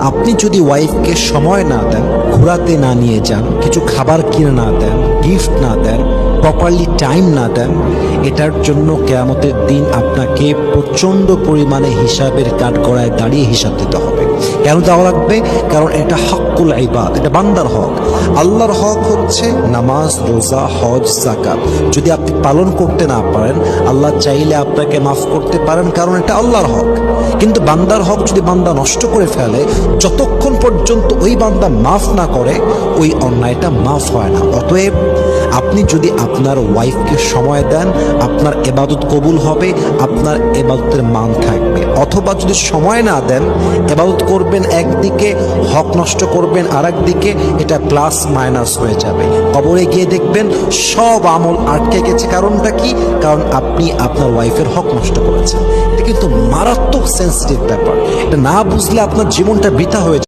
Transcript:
আপনি যদি ওয়াইফকে সময় না দেন, ঘোরাতে না নিয়ে যান, কিছু খাবার কিনে না দেন, গিফট না দেন, প্রপারলি টাইম না দেন, এটার জন্য কিয়ামতের দিন আপনাকে প্রচণ্ড পরিমাণে হিসাবের কাঠগড়ায় দাঁড়িয়ে হিসাব দিতে হবে। কেন দেওয়া লাগবে? কারণ এটা হকুল ইবাদ, এটা বান্দার হক। আল্লাহর হক হচ্ছে নামাজ, রোজা, হজ, যাকাত। যদি আপনি পালন করতে না পারেন, আল্লাহ চাইলে আপনাকে মাফ করতে পারেন, কারণ এটা আল্লাহর হক। কিন্তু বান্দার হক যদি বান্দা নষ্ট করে ফেলে, যতক্ষণ পর্যন্ত ওই বান্দা মাফ না করে, ওই অন্যায়টা মাফ হয় না। অতএব আপনি যদি আপনার ওয়াইফকে সময় দেন, আপনার ইবাদত কবুল হবে, আপনার ইবাদতের মান থাকবে। অথবা যদি সময় না দেন, ইবাদত করবেন একদিকে, হক নষ্ট করবেন আর একদিকে, এটা প্লাস মাইনাস হয়ে যাবে। কবরে গিয়ে দেখবেন সব আমল আটকে গেছে। কারণটা কি? কারণ আপনি আপনার ওয়াইফের হক নষ্ট করেছেন। এটা কিন্তু মারাত্মক সেন্সিটিভ ব্যাপার। এটা না বুঝলে আপনার জীবনটা বৃথা হয়ে যাবে।